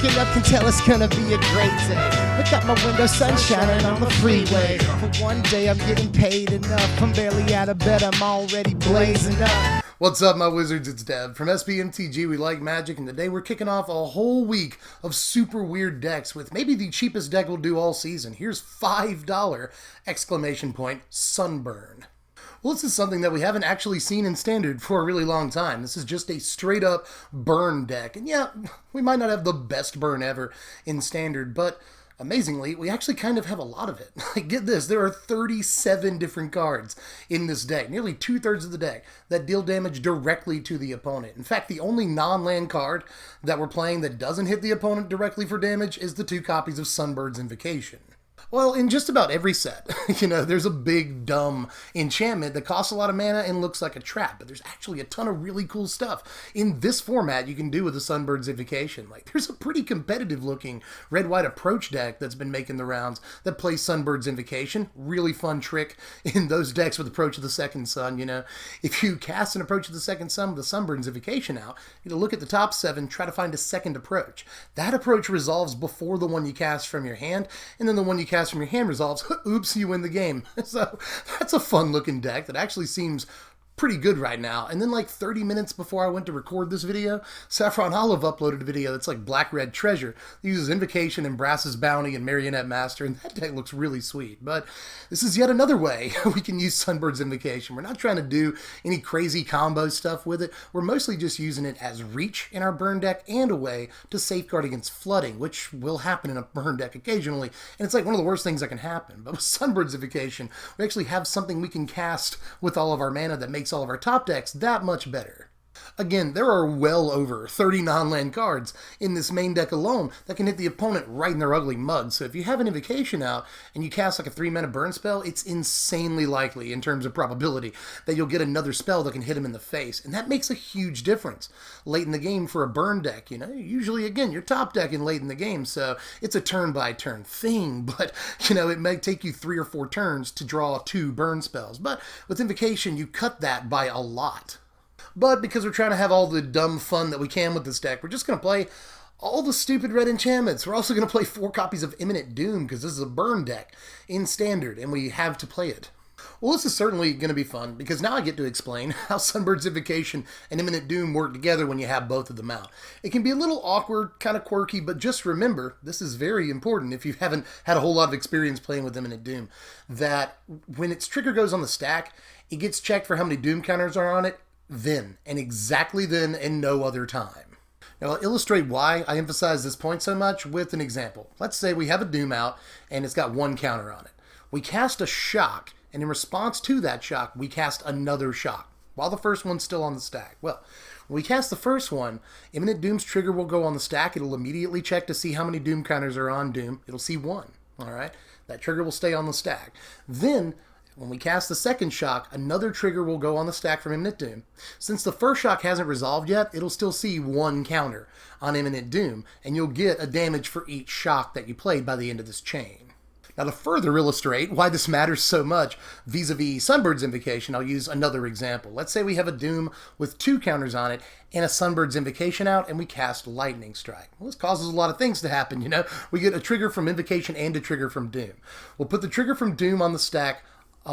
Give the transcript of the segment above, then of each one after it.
Waking up can tell it's gonna be a great day. Look out my window, sun shining on the freeway. For one day I'm getting paid enough. I'm barely out of bed, I'm already blazing up. What's up, my wizards? It's Deb from Mtg. We like magic, and today we're kicking off a whole week of super weird decks with maybe the cheapest deck we'll do all season. Here's $5 exclamation point Sunburn. Well, this is something that we haven't actually seen in Standard for a really long time. This is just a straight-up burn deck. And yeah, we might not have the best burn ever in Standard, but amazingly, we actually kind of have a lot of it. Like, get this, there are 37 different cards in this deck, nearly 2/3 of the deck, that deal damage directly to the opponent. In fact, the only non-land card that we're playing that doesn't hit the opponent directly for damage is the 2 copies of Sunbird's Invocation. Well, in just about every set, there's a big, dumb enchantment that costs a lot of mana and looks like a trap, but there's actually a ton of really cool stuff in this format you can do with the Sunbird's Invocation. Like, there's a pretty competitive-looking red-white approach deck that's been making the rounds that plays Sunbird's Invocation. Really fun trick in those decks with Approach of the Second Sun, If you cast an Approach of the Second Sun with the Sunbird's Invocation out, look at the top 7, try to find a second approach. That approach resolves before the one you cast from your hand, and then the one you cast from your hand resolves, oops, you win the game. So that's a fun looking deck that actually seems pretty good right now. And then like 30 minutes before I went to record this video, Saffron Olive uploaded a video that's like Black Red Treasure. It uses Invocation and Brass's Bounty and Marionette Master, and that deck looks really sweet. But this is yet another way we can use Sunbird's Invocation. We're not trying to do any crazy combo stuff with it. We're mostly just using it as reach in our burn deck and a way to safeguard against flooding, which will happen in a burn deck occasionally. And it's like one of the worst things that can happen. But with Sunbird's Invocation, we actually have something we can cast with all of our mana that makes all of our top decks that much better. Again, there are well over 30 non-land cards in this main deck alone that can hit the opponent right in their ugly mug. So if you have an Invocation out and you cast like a 3-mana burn spell, it's insanely likely in terms of probability that you'll get another spell that can hit him in the face. And that makes a huge difference late in the game for a burn deck. Usually, again, you're top decking late in the game, so it's a turn-by-turn thing. But, it may take you 3 or 4 turns to draw 2 burn spells. But with Invocation, you cut that by a lot. But because we're trying to have all the dumb fun that we can with this deck, we're just going to play all the stupid red enchantments. We're also going to play 4 copies of Imminent Doom because this is a burn deck in Standard and we have to play it. Well, this is certainly going to be fun because now I get to explain how Sunbird's Invocation and Imminent Doom work together when you have both of them out. It can be a little awkward, kind of quirky, but just remember, this is very important if you haven't had a whole lot of experience playing with Imminent Doom, that when its trigger goes on the stack, it gets checked for how many Doom counters are on it, then, and exactly then and no other time. Now, I'll illustrate why I emphasize this point so much with an example. Let's say we have a Doom out, and it's got 1 counter on it. We cast a shock, and in response to that shock, we cast another shock, while the first one's still on the stack. Well, when we cast the first one, Imminent Doom's trigger will go on the stack. It'll immediately check to see how many Doom counters are on Doom. It'll see 1, all right? That trigger will stay on the stack. Then, when we cast the second shock, another trigger will go on the stack from Imminent Doom. Since the first shock hasn't resolved yet, it'll still see 1 counter on Imminent Doom, and you'll get a damage for each shock that you played by the end of this chain. Now, to further illustrate why this matters so much vis-a-vis Sunbird's Invocation, I'll use another example. Let's say we have a Doom with 2 counters on it and a Sunbird's Invocation out, and we cast Lightning Strike. Well, this causes a lot of things to happen, We get a trigger from Invocation and a trigger from Doom. We'll put the trigger from Doom on the stack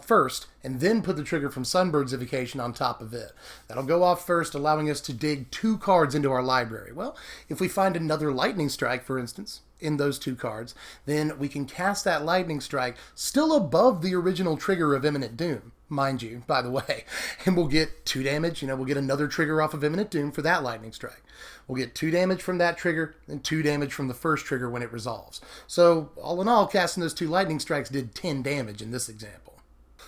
first, and then put the trigger from Sunbird's Invocation on top of it. That'll go off first, allowing us to dig 2 cards into our library. Well, if we find another Lightning Strike, for instance, in those 2 cards, then we can cast that Lightning Strike still above the original trigger of Imminent Doom, mind you, by the way, and we'll get 2 damage. We'll get another trigger off of Imminent Doom for that Lightning Strike. We'll get 2 damage from that trigger and 2 damage from the first trigger when it resolves. So, all in all, casting those 2 Lightning Strikes did 10 damage in this example.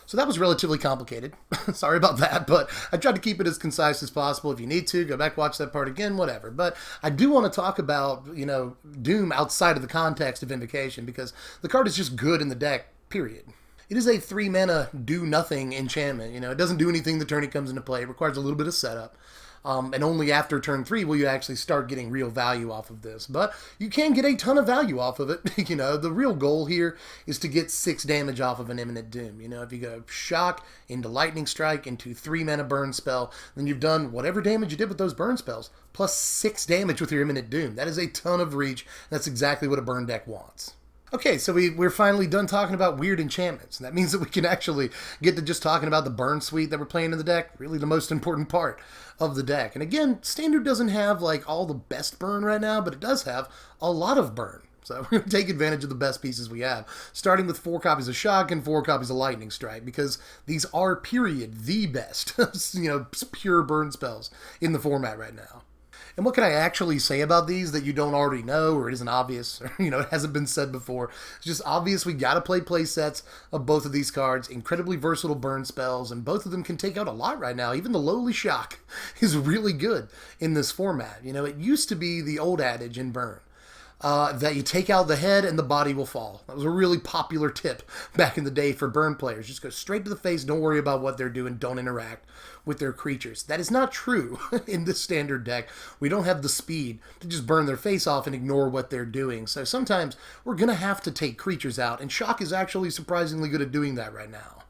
So that was relatively complicated. Sorry about that, but I tried to keep it as concise as possible. If you need to, go back, watch that part again, whatever. But I do want to talk about, Doom outside of the context of Invocation because the card is just good in the deck, period. It is a 3-mana do-nothing enchantment. It doesn't do anything the turn it comes into play. It requires a little bit of setup. And only after turn 3 will you actually start getting real value off of this. But you can get a ton of value off of it. The real goal here is to get 6 damage off of an Imminent Doom. If you go Shock into Lightning Strike into 3 mana burn spell, then you've done whatever damage you did with those burn spells, plus 6 damage with your Imminent Doom. That is a ton of reach. That's exactly what a burn deck wants. Okay, so we're finally done talking about weird enchantments. And that means that we can actually get to just talking about the burn suite that we're playing in the deck. Really the most important part of the deck. And again, Standard doesn't have like all the best burn right now, but it does have a lot of burn. So we're going to take advantage of the best pieces we have, starting with 4 copies of Shock and 4 copies of Lightning Strike, because these are, period, the best, pure burn spells in the format right now. And what can I actually say about these that you don't already know, or it isn't obvious, or, it hasn't been said before? It's just obvious we gotta play sets of both of these cards, incredibly versatile burn spells, and both of them can take out a lot right now. Even the lowly Shock is really good in this format. It used to be the old adage in Burn, that you take out the head and the body will fall. That was a really popular tip back in the day for burn players. Just go straight to the face, don't worry about what they're doing, don't interact with their creatures. That is not true in this Standard deck. We don't have the speed to just burn their face off and ignore what they're doing. So sometimes we're going to have to take creatures out, and Shock is actually surprisingly good at doing that right now.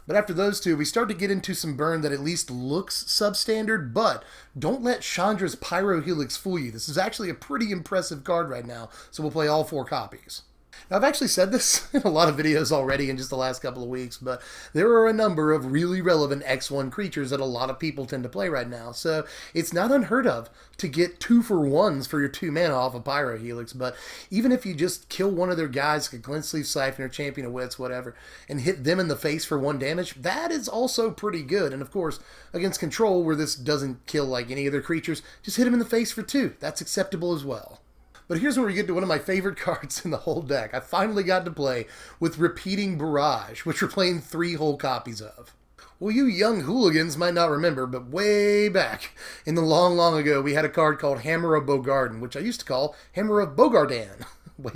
But after those two, we start to get into some burn that at least looks substandard, but don't let Chandra's Pyro Helix fool you. This is actually a pretty impressive card right now, so we'll play all 4 copies. Now, I've actually said this in a lot of videos already in just the last couple of weeks, but there are a number of really relevant X1 creatures that a lot of people tend to play right now, so it's not unheard of to get 2-for-1s for your 2 mana off of Pyro Helix. But even if you just kill one of their guys, like a Glint Sleeve Siphon or Champion of Wits, whatever, and hit them in the face for 1 damage, that is also pretty good. And of course, against Control, where this doesn't kill like any other creatures, just hit them in the face for 2. That's acceptable as well. But here's where we get to one of my favorite cards in the whole deck. I finally got to play with Repeating Barrage, which we're playing 3 whole copies of. Well, you young hooligans might not remember, but way back in the long ago, we had a card called Hammer of Bogarden, which I used to call Hammer of Bogardan. way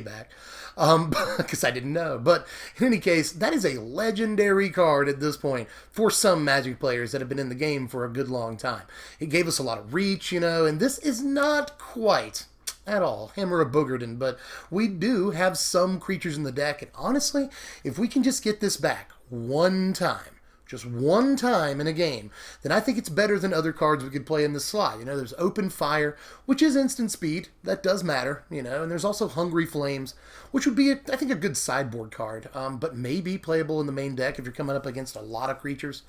back. Because I didn't know. But in any case, that is a legendary card at this point for some Magic players that have been in the game for a good long time. It gave us a lot of reach, and this is not quite at all Hammer of Bogarden, but we do have some creatures in the deck, and honestly, if we can just get this back one time, just one time in a game, then I think it's better than other cards we could play in this slot. There's Open Fire, which is instant speed. That does matter, and there's also Hungry Flames, which would be, I think, a good sideboard card, but maybe playable in the main deck if you're coming up against a lot of creatures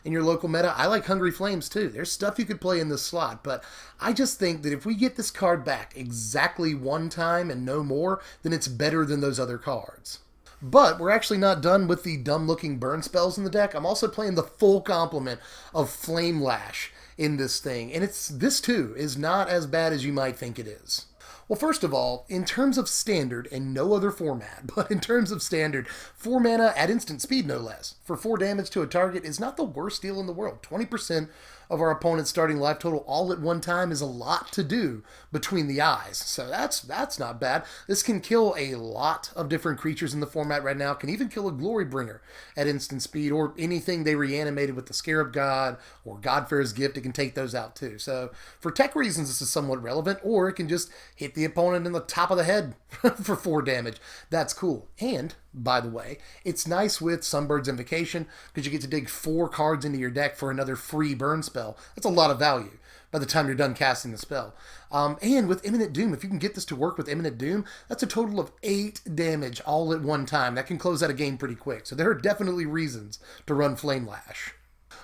in your local meta. I like Hungry Flames too. There's stuff you could play in this slot, but I just think that if we get this card back exactly one time and no more, then it's better than those other cards. But we're actually not done with the dumb-looking burn spells in the deck. I'm also playing the full complement of Flame Lash in this thing, and this too is not as bad as you might think it is. Well, first of all, in terms of Standard, and no other format, but in terms of Standard, 4 mana at instant speed, no less, for 4 damage to a target is not the worst deal in the world. 20% of our opponent's starting life total all at one time is a lot to do between the eyes. So that's not bad. This can kill a lot of different creatures in the format right now. Can even kill a Glorybringer at instant speed, or anything they reanimated with the Scarab God or Godfair's Gift. It can take those out too. So for tech reasons, this is somewhat relevant, or it can just hit the opponent in the top of the head for 4 damage. That's cool. And by the way, it's nice with Sunbird's Invocation because you get to dig 4 cards into your deck for another free burn spell. That's a lot of value by the time you're done casting the spell. And with Imminent Doom, if you can get this to work with Imminent Doom, that's a total of 8 damage all at one time. That can close out a game pretty quick. So there are definitely reasons to run Flame Lash.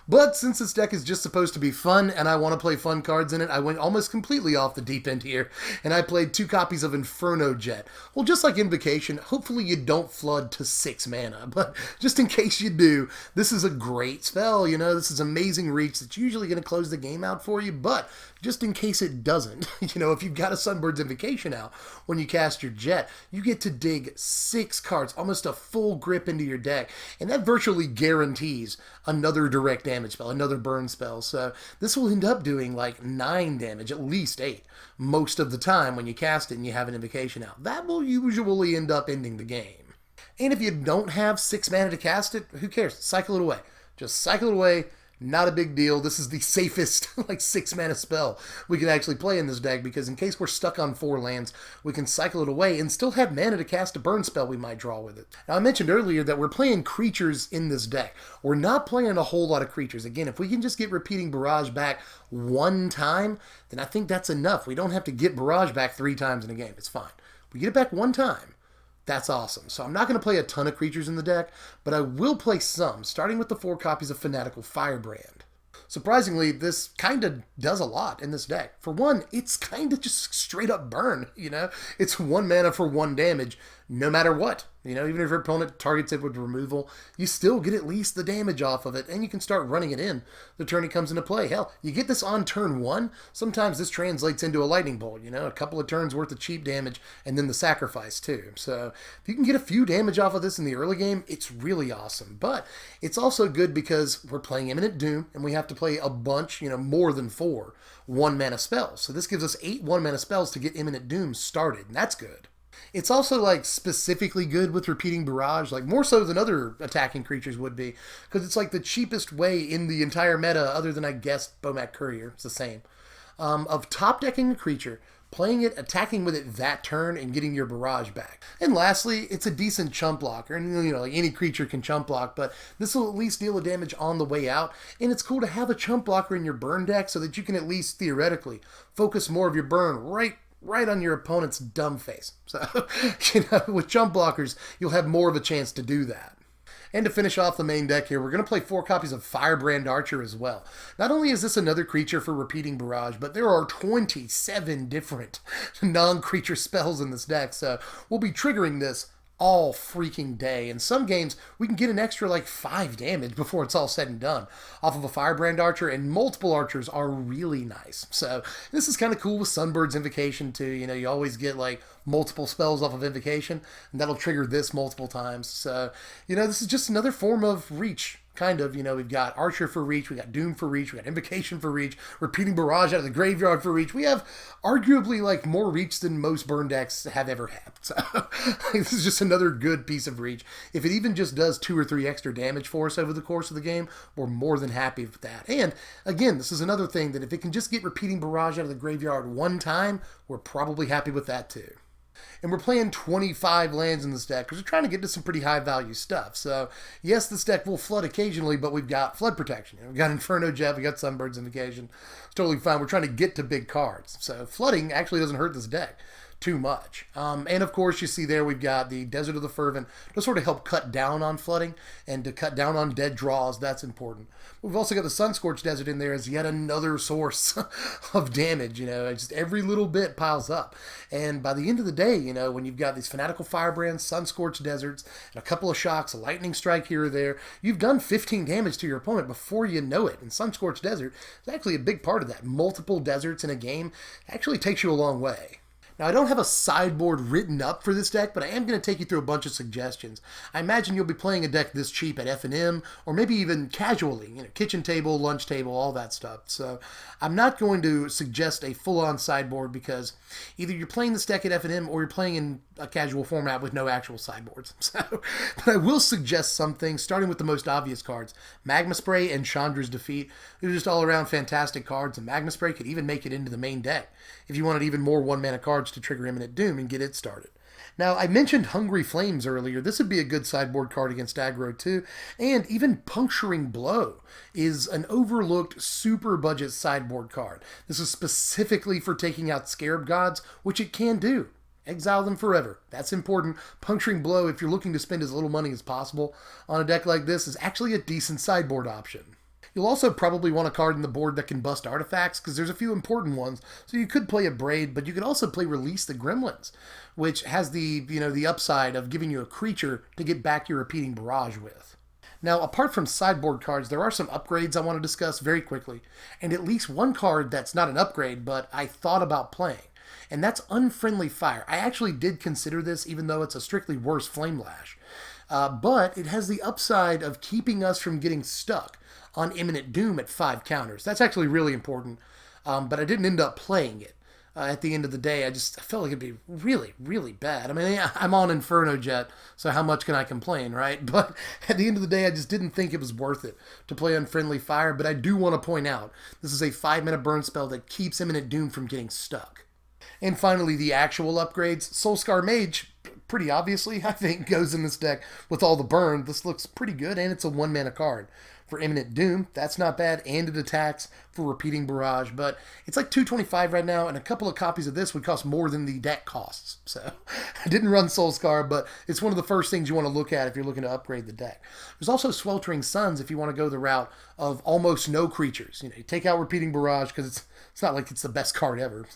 But since this deck is just supposed to be fun, and I want to play fun cards in it, I went almost completely off the deep end here, and I played 2 copies of Inferno Jet. Well, just like Invocation, hopefully you don't flood to 6 mana, but just in case you do, this is a great spell, this is amazing reach that's usually going to close the game out for you, but just in case it doesn't, if you've got a Sunbird's Invocation out when you cast your Jet, you get to dig 6 cards, almost a full grip into your deck, and that virtually guarantees another direct damage spell, another burn spell. So this will end up doing like 9 damage, at least 8, most of the time when you cast it and you have an Invocation out. That will usually end up ending the game. And if you don't have 6 mana to cast it, who cares? Cycle it away. Just cycle it away, Not a big deal. This is the safest, like 6 mana spell we can actually play in this deck, because in case we're stuck on 4 lands, we can cycle it away and still have mana to cast a burn spell we might draw with it. Now, I mentioned earlier that we're playing creatures in this deck. We're not playing a whole lot of creatures. Again, if we can just get Repeating Barrage back 1 time, then I think that's enough. We don't have to get Barrage back 3 times in a game. It's fine. We get it back 1 time. That's awesome. So I'm not going to play a ton of creatures in the deck, but I will play some, starting with the 4 copies of Fanatical Firebrand. Surprisingly, this kind of does a lot in this deck. For one, it's kind of just straight up burn, you know? It's 1 mana for 1 damage, no matter what. You know, even if your opponent targets it with removal, you still get at least the damage off of it, and you can start running it in the turn it comes into play. Hell, you get this on turn 1, sometimes this translates into a lightning bolt, you know, a couple of turns worth of cheap damage, and then the sacrifice too. So if you can get a few damage off of this in the early game, it's really awesome. But it's also good because we're playing Imminent Doom, and we have to play a bunch, you know, more than 4 1-mana spells. So this gives us 8 1-mana spells to get Imminent Doom started, and that's good. It's also, like, specifically good with Repeating Barrage, like, more so than other attacking creatures would be, because it's, like, the cheapest way in the entire meta, other than, I guess, Bomat Courier, it's the same, of top-decking a creature, playing it, attacking with it that turn, and getting your Barrage back. And lastly, it's a decent chump blocker, and, you know, like, any creature can chump block, but this will at least deal the damage on the way out, and it's cool to have a chump blocker in your burn deck so that you can at least, theoretically, focus more of your burn right on your opponent's dumb face. So, you know, with jump blockers, you'll have more of a chance to do that. And to finish off the main deck here, we're going to play 4 copies of Firebrand Archer as well. Not only is this another creature for Repeating Barrage, but there are 27 different non-creature spells in this deck, so we'll be triggering this all freaking day. In some games, we can get an extra like 5 damage before it's all said and done off of a Firebrand Archer, and multiple archers are really nice. So this is kind of cool with Sunbird's Invocation too. You know, you always get like multiple spells off of Invocation, and that'll trigger this multiple times. So, you know, this is just another form of reach. Kind of, you know, we've got Archer for reach, we got Doom for reach, we got Invocation for reach, Repeating Barrage out of the graveyard for reach. We have arguably like more reach than most burn decks have ever had. So this is just another good piece of reach. If it even just does 2 or 3 extra damage for us over the course of the game, we're more than happy with that. And again, this is another thing that if it can just get Repeating Barrage out of the graveyard 1 time, we're probably happy with that too. And we're playing 25 lands in this deck because we're trying to get to some pretty high value stuff. So, yes, this deck will flood occasionally, but we've got flood protection. You know, we've got Inferno Jet, we've got Sunbird's Invocation. It's totally fine. We're trying to get to big cards. So, flooding actually doesn't hurt this deck too much. And of course, you see there we've got the Desert of the Fervent to sort of help cut down on flooding and to cut down on dead draws. That's important. We've also got the Sunscorched Desert in there as yet another source of damage. You know, just every little bit piles up. And by the end of the day, you know, when you've got these Fanatical Firebrands, Sunscorched Deserts, and a couple of shocks, a Lightning Strike here or there, you've done 15 damage to your opponent before you know it. And Sunscorched Desert is actually a big part of that. Multiple deserts in a game actually takes you a long way. Now, I don't have a sideboard written up for this deck, but I am going to take you through a bunch of suggestions. I imagine you'll be playing a deck this cheap at F&M, or maybe even casually, you know, kitchen table, lunch table, all that stuff. So I'm not going to suggest a full-on sideboard because either you're playing this deck at F&M or you're playing in a casual format with no actual sideboards. So, but I will suggest some things, starting with the most obvious cards. Magma Spray and Chandra's Defeat. They're just all-around fantastic cards, and Magma Spray could even make it into the main deck if you wanted even more 1-mana cards to trigger Imminent Doom and get it started. Now, I mentioned Hungry Flames earlier. This would be a good sideboard card against aggro too. And even Puncturing Blow is an overlooked super budget sideboard card. This is specifically for taking out Scarab Gods, which it can do. Exile them forever. That's important. Puncturing Blow, if you're looking to spend as little money as possible on a deck like this, is actually a decent sideboard option. You'll also probably want a card in the board that can bust artifacts, because there's a few important ones. So you could play a Braid, but you could also play Release the Gremlins, which has the, you know, the upside of giving you a creature to get back your Repeating Barrage with. Now, apart from sideboard cards, there are some upgrades I want to discuss very quickly, and at least one card that's not an upgrade, but I thought about playing, and that's Unfriendly Fire. I actually did consider this, even though it's a strictly worse Flame Lash, but it has the upside of keeping us from getting stuck on Imminent Doom at 5 counters. That's actually really important, but I didn't end up playing it. at the end of the day, I felt like it'd be really, really bad. I mean, yeah, I'm on Inferno Jet, so how much can I complain, right? But at the end of the day, I just didn't think it was worth it to play Unfriendly Fire. But I do want to point out, this is a 5-minute burn spell that keeps Imminent Doom from getting stuck. And finally, the actual upgrades. Soulscar Mage, pretty obviously, I think, goes in this deck with all the burn. This looks pretty good, and it's a 1-mana card. For Imminent Doom, that's not bad, and it attacks for Repeating Barrage, but it's like $225 right now, and a couple of copies of this would cost more than the deck costs. So I didn't run Soulscar, but it's one of the first things you want to look at if you're looking to upgrade the deck. There's also Sweltering Suns if you want to go the route of almost no creatures. You take out Repeating Barrage because it's not like it's the best card ever.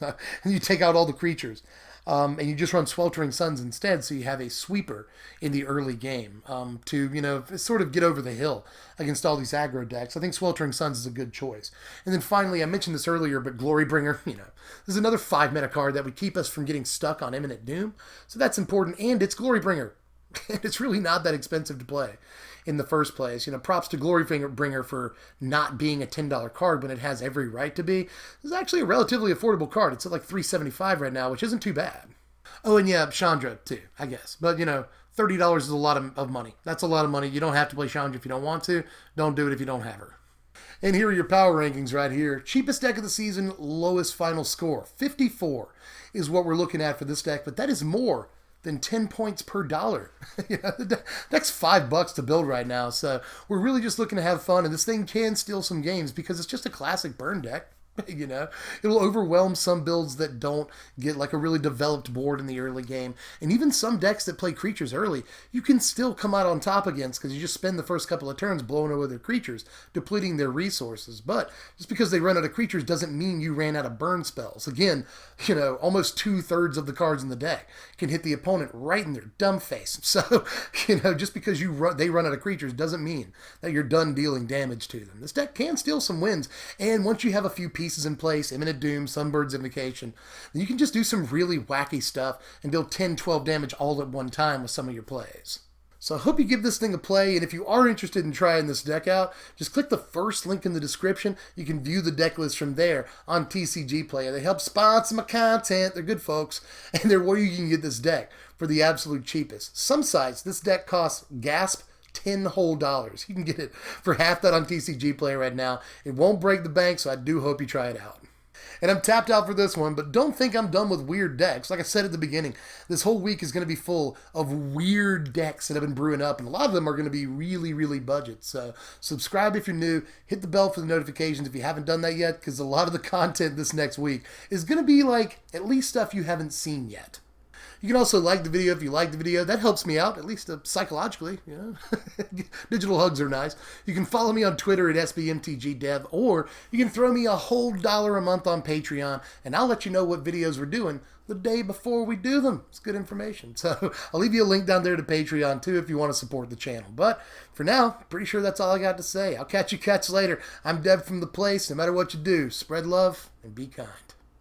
And you take out all the creatures. And you just run Sweltering Suns instead, so you have a sweeper in the early game to, sort of get over the hill against all these aggro decks. I think Sweltering Suns is a good choice. And then finally, I mentioned this earlier, but Glorybringer, this is another 5-mana card that would keep us from getting stuck on Imminent Doom. So that's important, and it's Glorybringer. It's really not that expensive to play in the first place. Props to Glorybringer for not being a $10 card when it has every right to be. It's actually a relatively affordable card. It's at like $375 right now, which isn't too bad. Oh, and yeah, Chandra too, I guess. But, $30 is a lot of money. That's a lot of money. You don't have to play Chandra if you don't want to. Don't do it if you don't have her. And here are your power rankings right here. Cheapest deck of the season, lowest final score. 54 is what we're looking at for this deck, but that is more than 10 points per dollar. That's $5 to build right now. So we're really just looking to have fun, and this thing can steal some games because it's just a classic burn deck. It'll overwhelm some builds that don't get like a really developed board in the early game. And even some decks that play creatures early, you can still come out on top against because you just spend the first couple of turns blowing away their creatures, depleting their resources. But just because they run out of creatures doesn't mean you ran out of burn spells. Again, almost 2/3 of the cards in the deck can hit the opponent right in their dumb face. So, just because they run out of creatures doesn't mean that you're done dealing damage to them. This deck can steal some wins, and once you have a few pieces in place, Imminent Doom, Sunbird's Invocation, then you can just do some really wacky stuff and deal 10-12 damage all at one time with some of your plays. So I hope you give this thing a play, and if you are interested in trying this deck out, just click the first link in the description. You can view the deck list from there on TCG Player. They help sponsor my content. They're good folks, and they're where you can get this deck for the absolute cheapest. Some sites, this deck costs, gasp, $10 whole. You can get it for half that on TCG Player right now. It won't break the bank, so I do hope you try it out. And I'm tapped out for this one, but don't think I'm done with weird decks. Like I said at the beginning, this whole week is going to be full of weird decks that have been brewing up, and a lot of them are going to be really, really budget. So subscribe if you're new. Hit the bell for the notifications if you haven't done that yet, because a lot of the content this next week is going to be like at least stuff you haven't seen yet. You can also like the video if you like the video. That helps me out, at least psychologically. Digital hugs are nice. You can follow me on Twitter at SBMTGDev, or you can throw me a whole $1 a month on Patreon, and I'll let you know what videos we're doing the day before we do them. It's good information. So I'll leave you a link down there to Patreon, too, if you want to support the channel. But for now, pretty sure that's all I got to say. I'll catch you later. I'm Dev from The Place. No matter what you do, spread love and be kind.